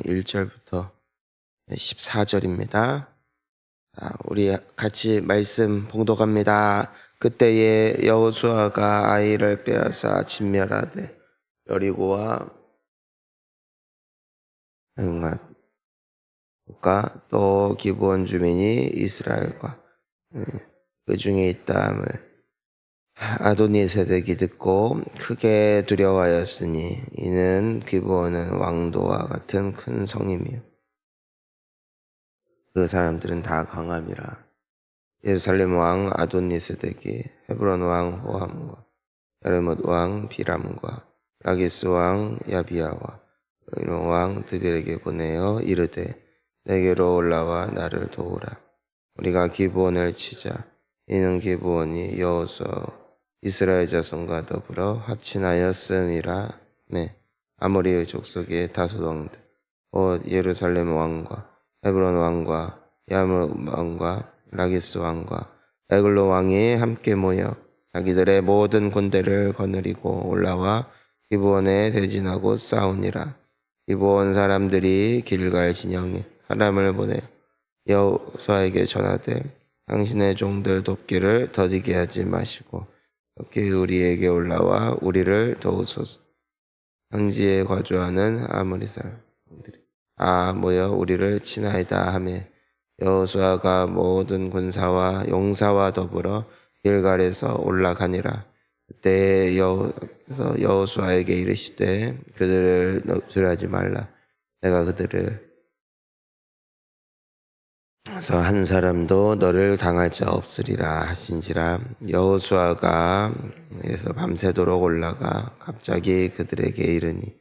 1절부터 14절입니다. 우리 같이 말씀 봉독합니다. 그때에 여호수아가 아이를 빼앗아 진멸하되 여리고와 응앗과 또 기브온 주민이 이스라엘과 그 중에 있다함을 아도니세덱이 듣고 크게 두려워하였으니 이는 기브온은 왕도와 같은 큰 성이며 그 사람들은 다 강함이라. 예루살렘 왕 아도니세덱이 헤브론 왕 호함과 야르뭇 왕 비람과 라기스 왕 야비야와 이론 왕 드빌에게 보내어 이르되 내게로 올라와 나를 도우라. 우리가 기브온을 치자. 이는 기브온이 여호수아 이스라엘 자손과 더불어 합친하였음이라. 아모리의 족속의 다섯 왕들 곧 예루살렘 왕과 헤브론 왕과 야르뭇 왕과 라기스 왕과 에글로 왕이 함께 모여 자기들의 모든 군대를 거느리고 올라와 기브온에 대진하고 싸우니라. 기브온 사람들이 길갈 진영에 사람을 보내 여호수아에게 전하되 당신의 종들 돕기를 더디게 하지 마시고 특히 우리에게 올라와 우리를 도우소서. 황지에 거주하는 아모리 사람들이 모여 우리를 치나이다 하매 여호수아가 모든 군사와 용사와 더불어 길갈에서 올라가니라. 그때 여호수아에게 이르시되 그들을 두려워하지 말라. 내가 그들을 한 사람도 너를 당할 자 없으리라 하신지라. 여호수아가 에서 밤새도록 올라가 갑자기 그들에게 이르니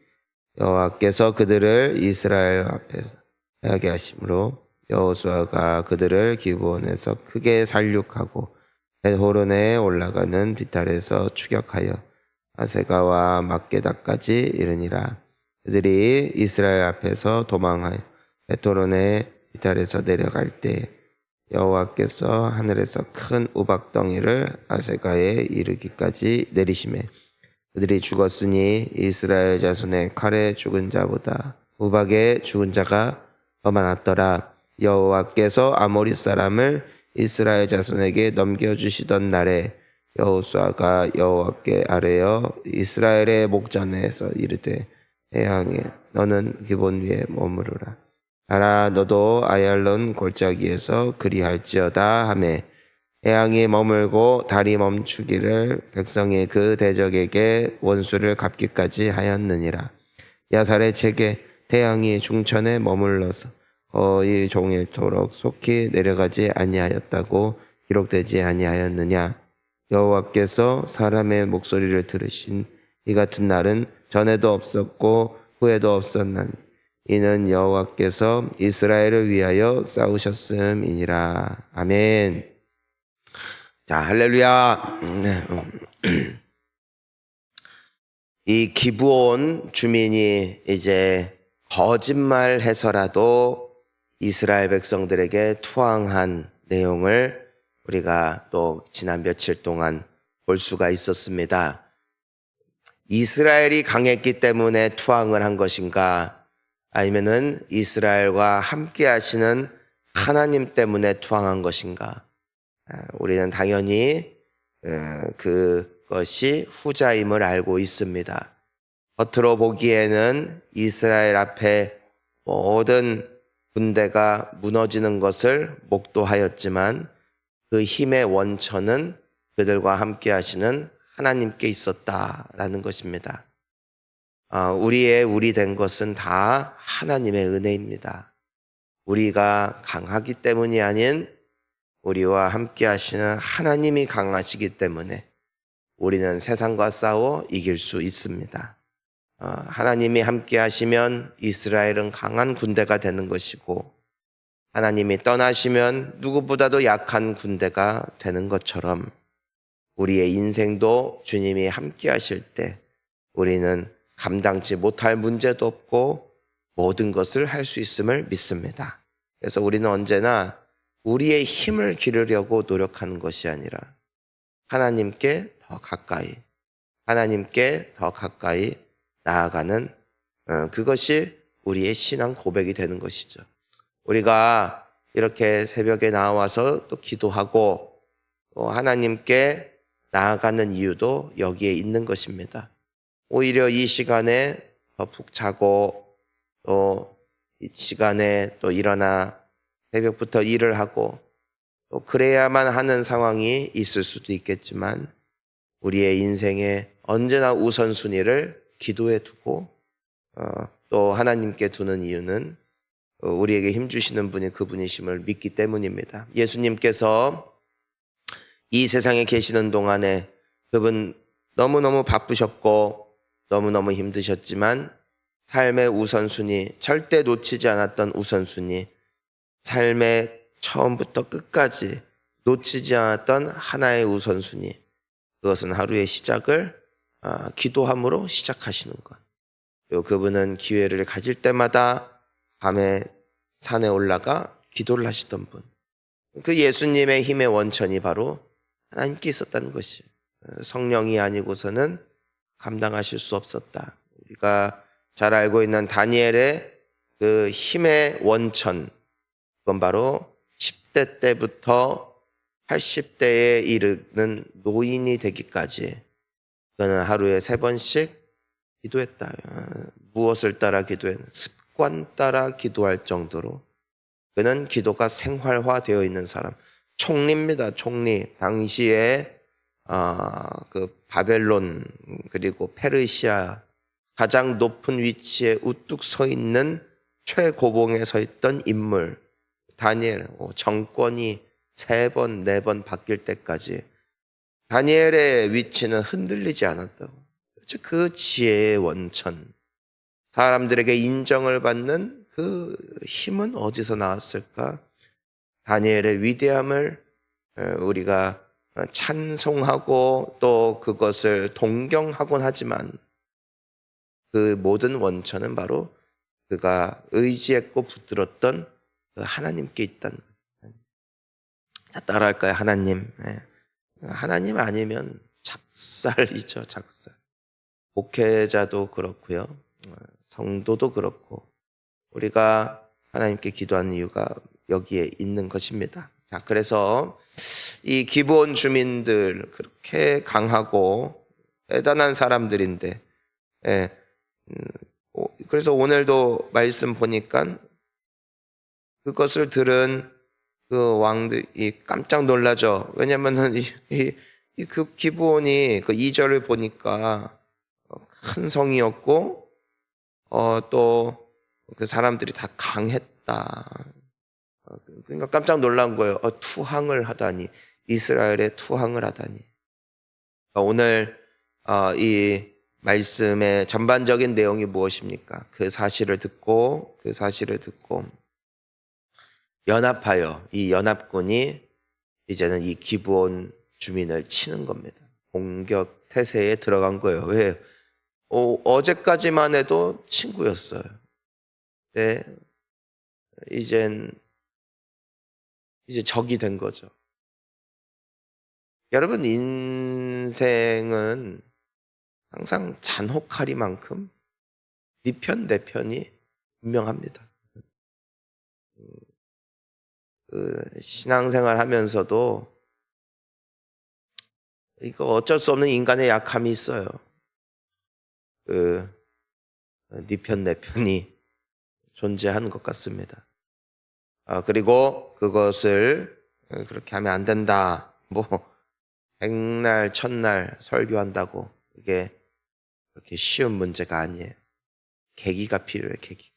여호와께서 그들을 이스라엘 앞에서 패하게 하심으로 여호수아가 그들을 기브온에서 크게 살육하고 벳호론에 올라가는 비탈에서 추격하여 아세가와 막게다까지 이르니라. 그들이 이스라엘 앞에서 도망하여 벳호론의 비탈에서 내려갈 때 여호와께서 하늘에서 큰 우박덩이를 아세가에 이르기까지 내리시매 그들이 죽었으니 이스라엘 자손의 칼에 죽은 자보다 우박에 죽은 자가 더 많았더라. 여호와께서 아모리 사람을 이스라엘 자손에게 넘겨주시던 날에 여호수아가 여호와께 아뢰어 이스라엘의 목전에서 이르되 해양에 너는 기본 위에 머무르라. 알아 너도 아얄론 골짜기에서 그리할지어다 하매 해양이 머물고 달이 멈추기를 백성이 그 대적에게 원수를 갚기까지 하였느니라. 야살의 책에 태양이 중천에 머물러서 거의 종일토록 속히 내려가지 아니하였다고 기록되지 아니하였느냐. 여호와께서 사람의 목소리를 들으신 이 같은 날은 전에도 없었고 후에도 없었나니 이는 여호와께서 이스라엘을 위하여 싸우셨음이니라. 아멘. 자, 할렐루야. 이 기브온 주민이 이제 거짓말해서라도 이스라엘 백성들에게 투항한 내용을 우리가 또 지난 며칠 동안 볼 수가 있었습니다. 이스라엘이 강했기 때문에 투항을 한 것인가, 아니면은 이스라엘과 함께 하시는 하나님 때문에 투항한 것인가? 우리는 당연히 그것이 후자임을 알고 있습니다. 겉으로 보기에는 이스라엘 앞에 모든 군대가 무너지는 것을 목도하였지만 그 힘의 원천은 그들과 함께 하시는 하나님께 있었다라는 것입니다. 우리 된 것은 다 하나님의 은혜입니다. 우리가 강하기 때문이 아닌 우리와 함께 하시는 하나님이 강하시기 때문에 우리는 세상과 싸워 이길 수 있습니다. 하나님이 함께 하시면 이스라엘은 강한 군대가 되는 것이고 하나님이 떠나시면 누구보다도 약한 군대가 되는 것처럼 우리의 인생도 주님이 함께 하실 때 우리는 감당치 못할 문제도 없고 모든 것을 할 수 있음을 믿습니다. 그래서 우리는 언제나 우리의 힘을 기르려고 노력하는 것이 아니라 하나님께 더 가까이 나아가는 그것이 우리의 신앙 고백이 되는 것이죠. 우리가 이렇게 새벽에 나와서 또 기도하고 또 하나님께 나아가는 이유도 여기에 있는 것입니다. 오히려 이 시간에 더 푹 자고 또 이 시간에 또 일어나 새벽부터 일을 하고 또 그래야만 하는 상황이 있을 수도 있겠지만 우리의 인생에 언제나 우선순위를 기도에 두고 또 하나님께 두는 이유는 우리에게 힘주시는 분이 그분이심을 믿기 때문입니다. 예수님께서 이 세상에 계시는 동안에 그분 너무너무 바쁘셨고 너무너무 힘드셨지만 삶의 우선순위, 절대 놓치지 않았던 우선순위, 삶의 처음부터 끝까지 놓치지 않았던 하나의 우선순위, 그것은 하루의 시작을 기도함으로 시작하시는 것. 그리고 그분은 기회를 가질 때마다 밤에 산에 올라가 기도를 하시던 분. 그 예수님의 힘의 원천이 바로 하나님께 있었다는 것이, 성령이 아니고서는 감당하실 수 없었다. 우리가 잘 알고 있는 다니엘의 그 힘의 원천, 그건 바로 10대 때부터 80대에 이르는 노인이 되기까지 그는 하루에 3번씩 기도했다. 무엇을 따라 기도했나? 습관 따라 기도할 정도로 그는 기도가 생활화되어 있는 사람. 총리입니다. 총리. 당시에 그 바벨론 그리고 페르시아 가장 높은 위치에 우뚝 서 있는 최고봉에 서 있던 인물 다니엘. 정권이 3번, 4번 바뀔 때까지 다니엘의 위치는 흔들리지 않았다고. 그 지혜의 원천, 사람들에게 인정을 받는 그 힘은 어디서 나왔을까? 다니엘의 위대함을 우리가 찬송하고 또 그것을 동경하곤 하지만 그 모든 원천은 바로 그가 의지했고 붙들었던 그 하나님께 있다는 거예요. 자, 따라할까요? 하나님. 하나님 아니면 작살이죠, 작살. 목회자도 그렇고요. 성도도 그렇고 우리가 하나님께 기도하는 이유가 여기에 있는 것입니다. 자, 그래서 이 기브온 주민들 그렇게 강하고 대단한 사람들인데, 그래서 오늘도 말씀 보니까 그것을 들은 그 왕들이 깜짝 놀라죠. 왜냐면은 그 기브온이 그 2절을 보니까 큰 성이었고 또 그 사람들이 다 강했다. 그러니까 깜짝 놀란 거예요. 투항을 하다니, 이스라엘에 투항을 하다니. 오늘 이 말씀의 전반적인 내용이 무엇입니까? 그 사실을 듣고 연합하여 이 연합군이 이제는 이 기브온 주민을 치는 겁니다. 공격 태세에 들어간 거예요. 왜? 어제까지만 해도 친구였어요. 네, 이제 적이 된 거죠. 여러분, 인생은 항상 잔혹하리만큼 네 편, 내 편이 분명합니다. 신앙생활 하면서도 이거 어쩔 수 없는 인간의 약함이 있어요. 네 편, 내 편이 존재하는 것 같습니다. 그리고 그것을 그렇게 하면 안 된다. 백날, 첫날 설교한다고 그게 그렇게 쉬운 문제가 아니에요. 계기가 필요해요, 계기.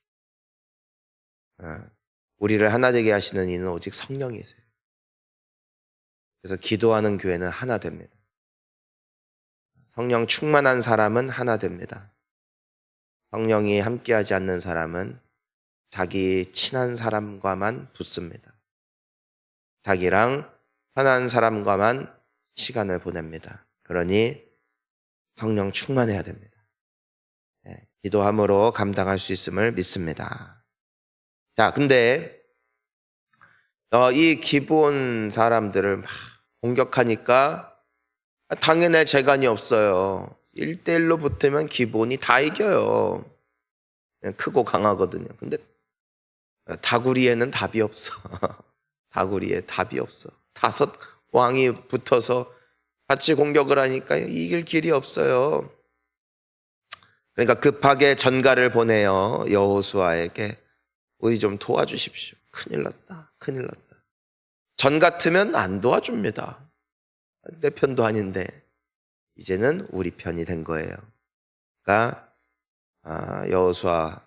우리를 하나 되게 하시는 이는 오직 성령이세요. 그래서 기도하는 교회는 하나 됩니다. 성령 충만한 사람은 하나 됩니다. 성령이 함께하지 않는 사람은 자기 친한 사람과만 붙습니다. 자기랑 편한 사람과만 시간을 보냅니다. 그러니 성령 충만해야 됩니다. 기도함으로 감당할 수 있음을 믿습니다. 자, 근데 이 기브온 사람들을 막 공격하니까 당연히 재간이 없어요. 1대1로 붙으면 기브온이 다 이겨요. 그냥 크고 강하거든요. 근데 다구리에는 답이 없어. 다구리에 답이 없어. 5 왕이 붙어서 같이 공격을 하니까 이길 길이 없어요. 그러니까 급하게 전가를 보내요. 여호수아에게 우리 좀 도와주십시오. 큰일 났다. 큰일 났다. 전 같으면 안 도와줍니다. 내 편도 아닌데 이제는 우리 편이 된 거예요. 그러니까 여호수아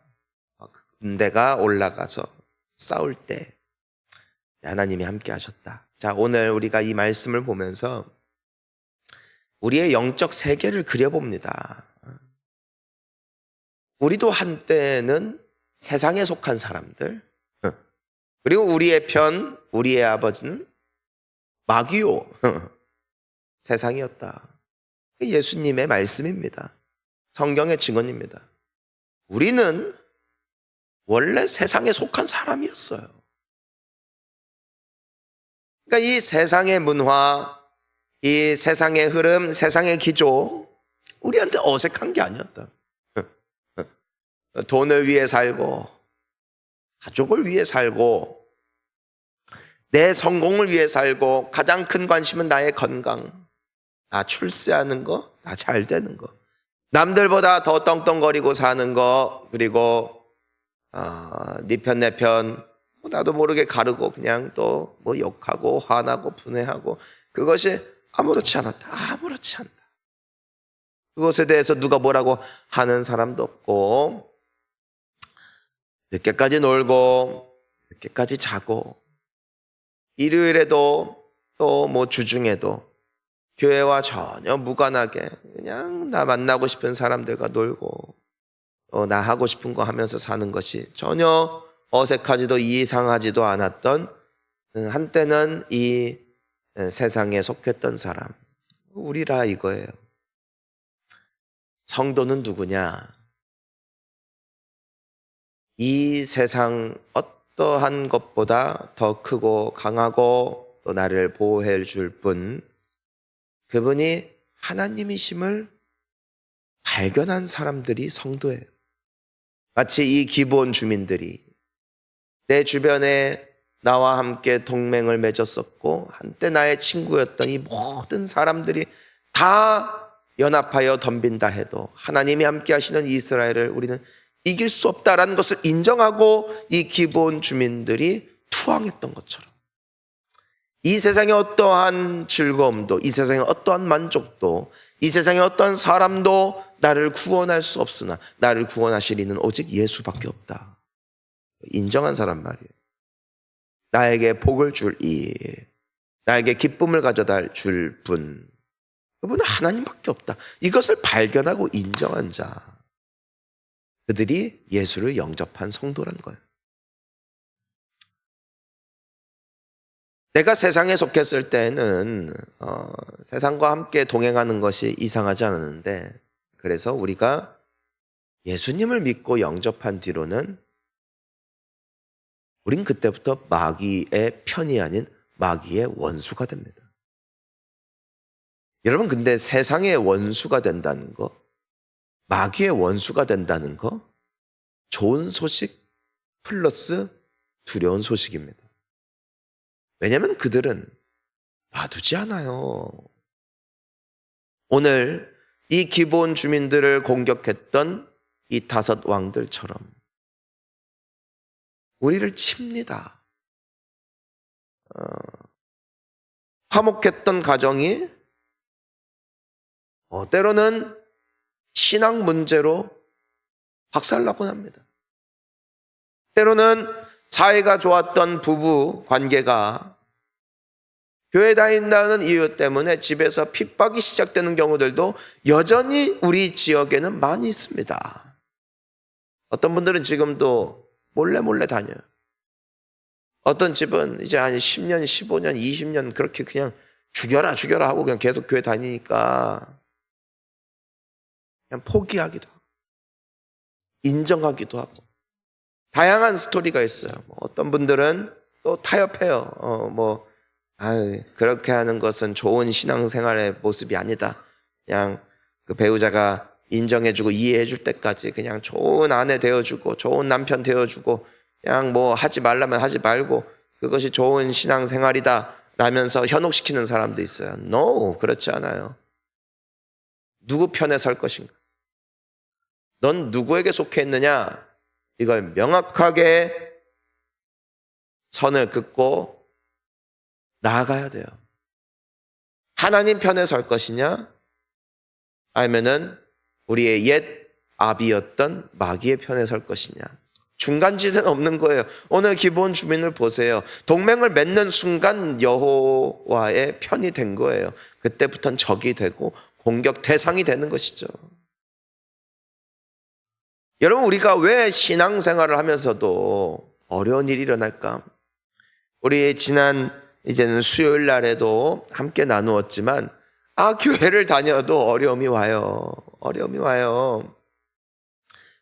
군대가 올라가서 싸울 때 하나님이 함께 하셨다. 자, 오늘 우리가 이 말씀을 보면서 우리의 영적 세계를 그려봅니다. 우리도 한때는 세상에 속한 사람들, 그리고 우리의 편, 우리의 아버지는 마귀요 세상이었다. 예수님의 말씀입니다. 성경의 증언입니다. 우리는 원래 세상에 속한 사람이었어요. 그러니까 이 세상의 문화, 이 세상의 흐름, 세상의 기조, 우리한테 어색한 게 아니었다. 돈을 위해 살고, 가족을 위해 살고, 내 성공을 위해 살고, 가장 큰 관심은 나의 건강, 나 출세하는 거, 나 잘 되는 거, 남들보다 더 떵떵거리고 사는 거, 그리고 네 편 내 편 나도 모르게 가르고 그냥 또 뭐 욕하고 화나고 분해하고, 그것이 아무렇지 않았다. 아무렇지 않다. 그것에 대해서 누가 뭐라고 하는 사람도 없고, 늦게까지 놀고 늦게까지 자고, 일요일에도 또 뭐 주중에도 교회와 전혀 무관하게 그냥 나 만나고 싶은 사람들과 놀고 나 하고 싶은 거 하면서 사는 것이 전혀 어색하지도 이상하지도 않았던, 한때는 이 세상에 속했던 사람, 우리라 이거예요. 성도는 누구냐? 이 세상 어떠한 것보다 더 크고 강하고 또 나를 보호해 줄 분, 그분이 하나님이심을 발견한 사람들이 성도예요. 마치 이 기브온 주민들이 내 주변에 나와 함께 동맹을 맺었었고 한때 나의 친구였던 이 모든 사람들이 다 연합하여 덤빈다 해도 하나님이 함께 하시는 이스라엘을 우리는 이길 수 없다라는 것을 인정하고 이 기브온 주민들이 투항했던 것처럼, 이 세상의 어떠한 즐거움도, 이 세상의 어떠한 만족도, 이 세상의 어떠한 사람도 나를 구원할 수 없으나 나를 구원하실 이는 오직 예수밖에 없다. 인정한 사람 말이에요. 나에게 복을 줄 이, 나에게 기쁨을 가져다 줄 분, 그분은 하나님밖에 없다. 이것을 발견하고 인정한 자, 그들이 예수를 영접한 성도란 거예요. 내가 세상에 속했을 때는 세상과 함께 동행하는 것이 이상하지 않았는데, 그래서 우리가 예수님을 믿고 영접한 뒤로는 우린 그때부터 마귀의 편이 아닌 마귀의 원수가 됩니다. 여러분, 근데 세상의 원수가 된다는 거, 마귀의 원수가 된다는 거, 좋은 소식 플러스 두려운 소식입니다. 왜냐하면 그들은 놔두지 않아요. 오늘 이 기브온 주민들을 공격했던 이 5 왕들처럼 우리를 칩니다. 화목했던 가정이 때로는 신앙 문제로 박살나곤 합니다. 때로는 사이가 좋았던 부부 관계가 교회 다닌다는 이유 때문에 집에서 핍박이 시작되는 경우들도 여전히 우리 지역에는 많이 있습니다. 어떤 분들은 지금도 몰래 다녀요. 어떤 집은 이제 한 10년, 15년, 20년 그렇게 그냥 죽여라 하고 그냥 계속 교회 다니니까 그냥 포기하기도 하고 인정하기도 하고 다양한 스토리가 있어요. 어떤 분들은 또 타협해요. 그렇게 하는 것은 좋은 신앙생활의 모습이 아니다. 그냥 그 배우자가 인정해주고 이해해줄 때까지 그냥 좋은 아내 되어주고 좋은 남편 되어주고 그냥 뭐 하지 말라면 하지 말고 그것이 좋은 신앙생활이다 라면서 현혹시키는 사람도 있어요. No, 그렇지 않아요. 누구 편에 설 것인가? 넌 누구에게 속해 있느냐? 이걸 명확하게 선을 긋고 나아가야 돼요. 하나님 편에 설 것이냐? 아니면은 우리의 옛 아비였던 마귀의 편에 설 것이냐? 중간지대는 없는 거예요. 오늘 기본 주민을 보세요. 동맹을 맺는 순간 여호와의 편이 된 거예요. 그때부터는 적이 되고 공격 대상이 되는 것이죠. 여러분, 우리가 왜 신앙생활을 하면서도 어려운 일이 일어날까? 우리 지난 이제는 수요일 날에도 함께 나누었지만 교회를 다녀도 어려움이 와요. 어려움이 와요.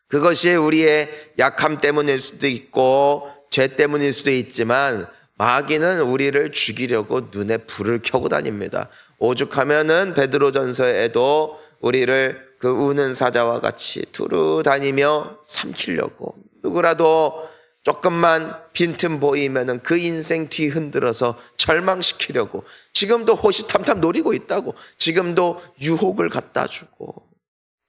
그것이 우리의 약함 때문일 수도 있고 죄 때문일 수도 있지만 마귀는 우리를 죽이려고 눈에 불을 켜고 다닙니다. 오죽하면은 베드로전서에도 우리를 그 우는 사자와 같이 두루 다니며 삼키려고 누구라도 조금만 빈틈 보이면은 그 인생 뒤 흔들어서 절망시키려고 지금도 호시탐탐 노리고 있다고. 지금도 유혹을 갖다 주고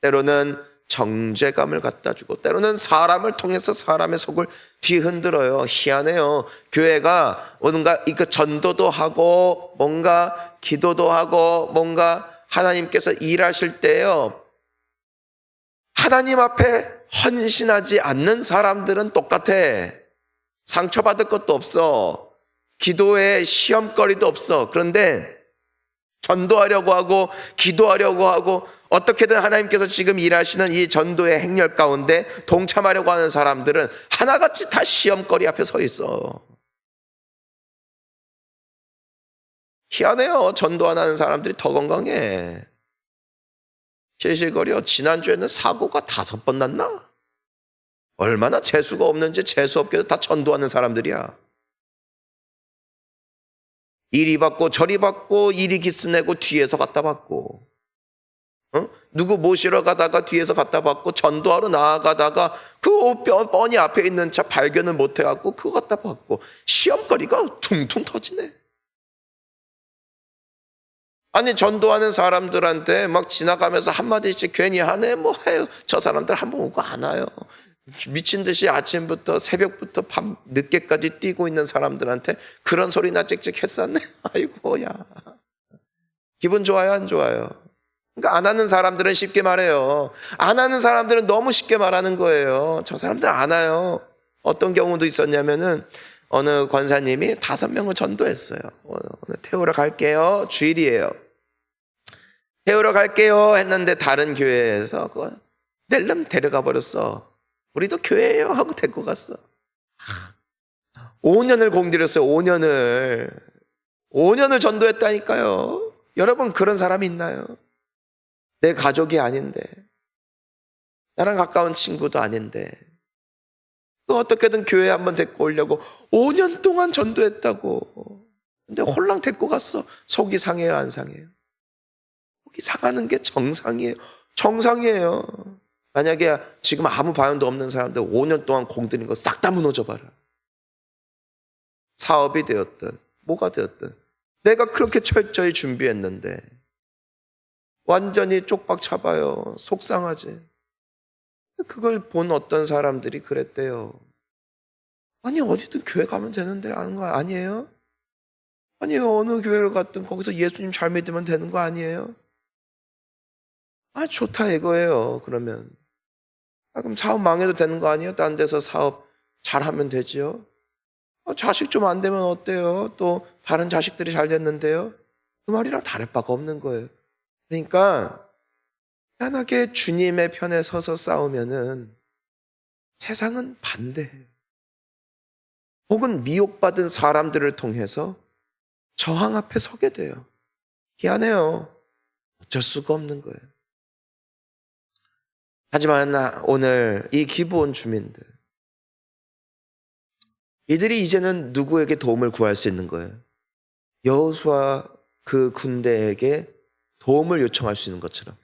때로는 정죄감을 갖다 주고 때로는 사람을 통해서 사람의 속을 뒤흔들어요. 희한해요. 교회가 뭔가 이거 전도도 하고 뭔가 기도도 하고 뭔가 하나님께서 일하실 때요, 하나님 앞에 헌신하지 않는 사람들은 똑같아. 상처받을 것도 없어. 기도에 시험거리도 없어. 그런데 전도하려고 하고 기도하려고 하고 어떻게든 하나님께서 지금 일하시는 이 전도의 행렬 가운데 동참하려고 하는 사람들은 하나같이 다 시험거리 앞에 서 있어. 희한해요. 전도 안 하는 사람들이 더 건강해. 실실거려. 지난주에는 사고가 5번 났나? 얼마나 재수가 없는지 재수없게도 다 전도하는 사람들이야. 이리 받고 저리 받고 이리 기스내고 뒤에서 갖다 받고, 누구 모시러 가다가 뒤에서 갖다 받고 전도하러 나아가다가 그 뻔히 앞에 있는 차 발견을 못 해갖고 그거 갖다 받고 시험거리가 퉁퉁 터지네. 아니, 전도하는 사람들한테 막 지나가면서 한마디씩 괜히 하네. 뭐 해요. 저 사람들 한 번 오고 안 와요. 미친 듯이 아침부터 새벽부터 밤 늦게까지 뛰고 있는 사람들한테 그런 소리나 찍찍 했었네. 아이고야. 기분 좋아요, 안 좋아요? 그러니까 안 하는 사람들은 쉽게 말해요. 안 하는 사람들은 너무 쉽게 말하는 거예요. 저 사람들 안 와요. 어떤 경우도 있었냐면은 어느 권사님이 5명을 전도했어요. 오늘 태우러 갈게요. 주일이에요. 태우러 갈게요 했는데 다른 교회에서 그거 낼름 데려가 버렸어. 우리도 교회예요 하고 데리고 갔어. 5년을 공들였어요. 5년을 전도했다니까요. 여러분, 그런 사람이 있나요? 내 가족이 아닌데, 나랑 가까운 친구도 아닌데 또 어떻게든 교회에 한번 데리고 오려고 5년 동안 전도했다고. 근데 홀랑 데리고 갔어. 속이 상해요, 안 상해요? 속이 상하는 게 정상이에요. 정상이에요. 만약에 지금 아무 반응도 없는 사람들 5년 동안 공들인 거 싹 다 무너져봐라. 사업이 되었든 뭐가 되었든 내가 그렇게 철저히 준비했는데 완전히 쪽박 차봐요. 속상하지. 그걸 본 어떤 사람들이 그랬대요. 아니, 어디든 교회 가면 되는데 하는 거 아니에요? 아니요, 어느 교회를 갔든 거기서 예수님 잘 믿으면 되는 거 아니에요? 좋다 이거예요. 그러면 그럼 사업 망해도 되는 거 아니에요? 다른 데서 사업 잘하면 되지요. 자식 좀 안 되면 어때요? 또 다른 자식들이 잘 됐는데요. 그 말이랑 다를 바가 없는 거예요. 그러니까 희한하게 주님의 편에 서서 싸우면은 세상은 반대해요. 혹은 미혹받은 사람들을 통해서 저항 앞에 서게 돼요. 희한해요. 어쩔 수가 없는 거예요. 하지만 오늘 이 기브온 주민들, 이들이 이제는 누구에게 도움을 구할 수 있는 거예요? 여호수아 그 군대에게 도움을 요청할 수 있는 것처럼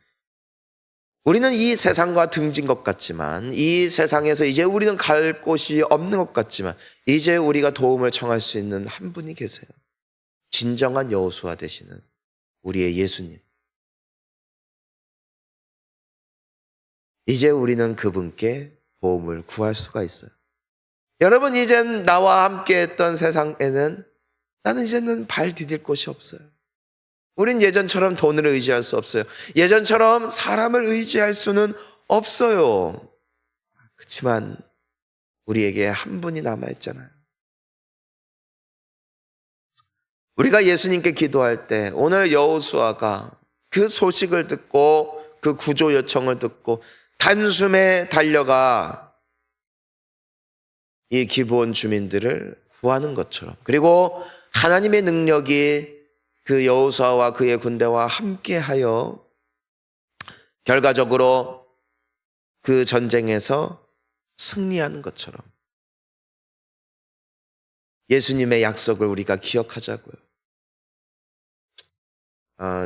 우리는 이 세상과 등진 것 같지만, 이 세상에서 이제 우리는 갈 곳이 없는 것 같지만, 이제 우리가 도움을 청할 수 있는 한 분이 계세요. 진정한 여호수아 되시는 우리의 예수님. 이제 우리는 그분께 도움을 구할 수가 있어요. 여러분, 이젠 나와 함께 했던 세상에는 나는 이제는 발 디딜 곳이 없어요. 우린 예전처럼 돈을 의지할 수 없어요. 예전처럼 사람을 의지할 수는 없어요. 그렇지만 우리에게 한 분이 남아있잖아요. 우리가 예수님께 기도할 때 오늘 여호수아가 그 소식을 듣고 그 구조 요청을 듣고 단숨에 달려가 이 기브온 주민들을 구하는 것처럼, 그리고 하나님의 능력이 그 여호수아와 그의 군대와 함께하여 결과적으로 그 전쟁에서 승리하는 것처럼 예수님의 약속을 우리가 기억하자고요.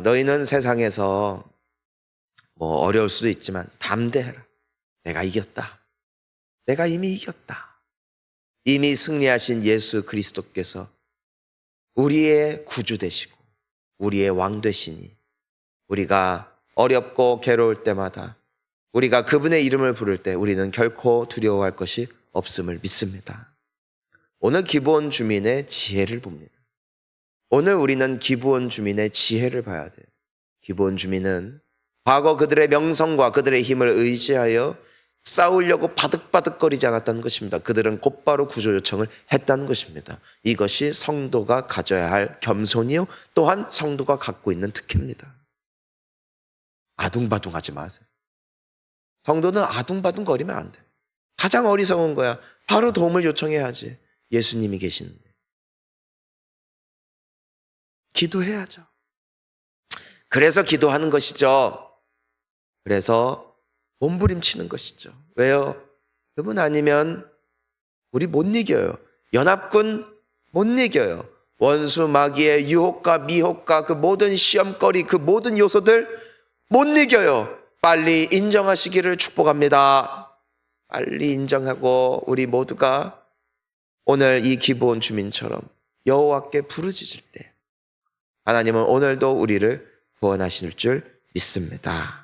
너희는 세상에서 뭐 어려울 수도 있지만 담대해라. 내가 이겼다. 내가 이미 이겼다. 이미 승리하신 예수 그리스도께서 우리의 구주 되시고 우리의 왕 되시니 우리가 어렵고 괴로울 때마다 우리가 그분의 이름을 부를 때 우리는 결코 두려워할 것이 없음을 믿습니다. 오늘 기브온 주민의 지혜를 봅니다. 오늘 우리는 기브온 주민의 지혜를 봐야 돼요. 기브온 주민은 과거 그들의 명성과 그들의 힘을 의지하여 싸우려고 바득바득거리지 않았다는 것입니다. 그들은 곧바로 구조 요청을 했다는 것입니다. 이것이 성도가 가져야 할 겸손이요, 또한 성도가 갖고 있는 특혜입니다. 아둥바둥하지 마세요. 성도는 아둥바둥거리면 안 돼. 가장 어리석은 거야. 바로 도움을 요청해야지. 예수님이 계시는데. 기도해야죠. 그래서 기도하는 것이죠. 그래서 몸부림치는 것이죠. 왜요? 그분 아니면 우리 못 이겨요. 연합군 못 이겨요. 원수 마귀의 유혹과 미혹과 그 모든 시험거리, 그 모든 요소들 못 이겨요. 빨리 인정하시기를 축복합니다. 빨리 인정하고 우리 모두가 오늘 이 기브온 주민처럼 여호와께 부르짖을 때 하나님은 오늘도 우리를 구원하실 줄 믿습니다.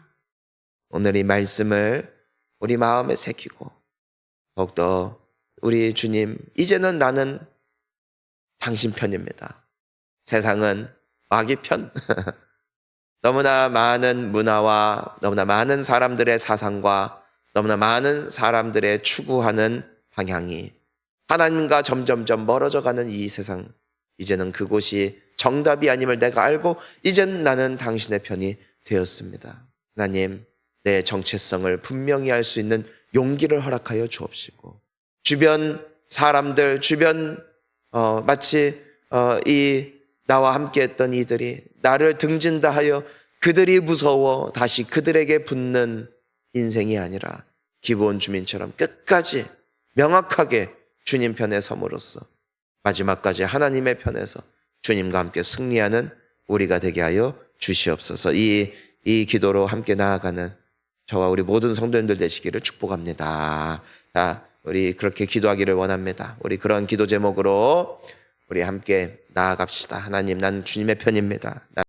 오늘 이 말씀을 우리 마음에 새기고 더욱더 우리 주님, 이제는 나는 당신 편입니다. 세상은 마귀 편. 너무나 많은 문화와 너무나 많은 사람들의 사상과 너무나 많은 사람들의 추구하는 방향이 하나님과 점점점 멀어져가는 이 세상, 이제는 그곳이 정답이 아님을 내가 알고 이젠 나는 당신의 편이 되었습니다. 하나님, 내 정체성을 분명히 알 수 있는 용기를 허락하여 주옵시고, 주변 사람들, 주변 마치 이 나와 함께했던 이들이 나를 등진다 하여 그들이 무서워 다시 그들에게 붙는 인생이 아니라 기브온 주민처럼 끝까지 명확하게 주님 편에 섬으로써 마지막까지 하나님의 편에서 주님과 함께 승리하는 우리가 되게 하여 주시옵소서. 이 기도로 함께 나아가는 저와 우리 모든 성도님들 되시기를 축복합니다. 자, 우리 그렇게 기도하기를 원합니다. 우리 그런 기도 제목으로 우리 함께 나아갑시다. 하나님, 난 주님의 편입니다.